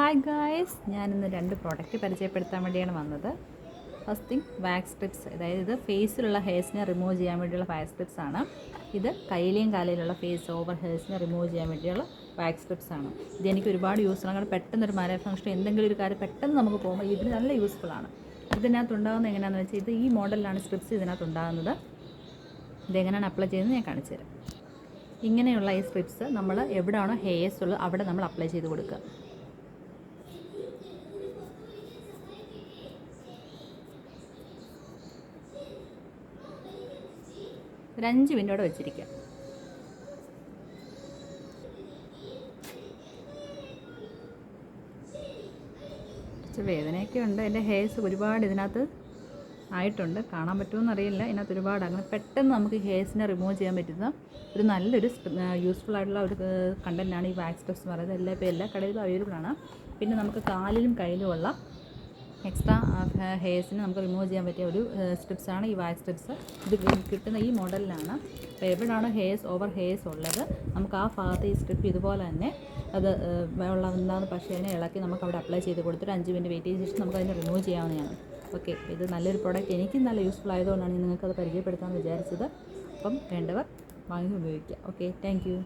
Hi guys, ഞാനിന്ന് 2 product പരിചയപ്പെടുത്താൻ വേണ്ടിയാണ് വന്നത്. ഫസ്റ്റ് തിങ് വാക്സ് സ്ട്രിപ്സ്, അതായത് ഇത് ഫേസിലുള്ള ഹെയർസിനെ റിമൂവ് ചെയ്യാൻ വേണ്ടിയുള്ള വാക്സ് സ്ട്രിപ്സ് ആണ്. ഇത് കയ്യിലെയും കാലിലുള്ള ഫേസ് ഓവർ ഹെയർസിനെ റിമൂവ് ചെയ്യാൻ വേണ്ടിയുള്ള വാക്സ് സ്ട്രിപ്സ് ആണ്. ഇതെനിക്ക് ഒരുപാട് യൂസ്ഫുൾ ആണ്. പെട്ടെന്നൊരു മാരേജ് ഫംഗ്ഷൻ എന്തെങ്കിലും ഒരു കാര്യം പെട്ടെന്ന് നമുക്ക് പോകുമ്പോൾ ഇതിന് നല്ല യൂസ്ഫുൾ ആണ്. ഇതിനകത്തുണ്ടാകുന്നത് എങ്ങനെയാണെന്ന് വെച്ചാൽ ഇത് ഈ മോഡലിലാണ് സ്ട്രിപ്സ് ഇതിനകത്തുണ്ടാകുന്നത്. ഇതെങ്ങനെയാണ് അപ്ലൈ ചെയ്യുന്നത് ഞാൻ കാണിച്ചു തരാം. ഇങ്ങനെയുള്ള ഈ സ്ട്രിപ്സ് നമ്മൾ എവിടെയാണോ ഹെയർസ് ഉള്ളത് അവിടെ നമ്മൾ അപ്ലൈ ചെയ്ത് കൊടുക്കുക. ഒരു 5 മിനിറ്റോടെ വെച്ചിരിക്കുക. കുറച്ച് വേദനയൊക്കെ ഉണ്ട്. എൻ്റെ ഹെയർസ് ഒരുപാട് ഇതിനകത്ത് ആയിട്ടുണ്ട്. കാണാൻ പറ്റുമെന്ന് അറിയില്ല. ഇതിനകത്ത് ഒരുപാട് അങ്ങനെ പെട്ടെന്ന് നമുക്ക് ഹെയർസിനെ റിമൂവ് ചെയ്യാൻ പറ്റുന്ന ഒരു നല്ലൊരു യൂസ്ഫുൾ ആയിട്ടുള്ള ഒരു കണ്ടൻറ്റാണ് ഈ വാക്സ് സ്ട്രിപ്സ് എന്ന് പറയുന്നത്. ഇപ്പോൾ എല്ലാ കടയിലും അവൈലബിൾ ആണ്. പിന്നെ നമുക്ക് കാലിലും കയ്യിലുമുള്ള എക്സ്ട്രാ ഹെയർസിന് നമുക്ക് റിമൂവ് ചെയ്യാൻ പറ്റിയ ഒരു സ്ട്രിപ്സാണ് ഈ വാക്സ് സ്ട്രിപ്സ്. ഇത് കിട്ടുന്ന ഈ മോഡലിലാണ്. അപ്പോൾ എവിടെയാണോ ഓവർ ഹെയർസ് ഉള്ളത് നമുക്ക് ആ ഭാഗത്ത് ഈ സ്ട്രിപ്പ് ഇതുപോലെ തന്നെ അത് വെള്ളം പക്ഷേ അതിനെ ഇളക്കി നമുക്ക് അവിടെ അപ്ലൈ ചെയ്ത് കൊടുത്തിട്ട് 5 മിനിറ്റ് വെയിറ്റ് ചെയ്ത ശേഷം നമുക്ക് അതിനെ റിമൂവ് ചെയ്യാവുന്നതാണ്. ഓക്കെ, ഇത് നല്ലൊരു പ്രോഡക്റ്റ്, എനിക്ക് നല്ല യൂസ്ഫുൾ ആയതുകൊണ്ടാണ് നിങ്ങൾക്കത് പരിചയപ്പെടുത്താമെന്ന് വിചാരിച്ചത്. അപ്പം വേണ്ടവർ വാങ്ങി ഉപയോഗിക്കുക. Okay, thank you.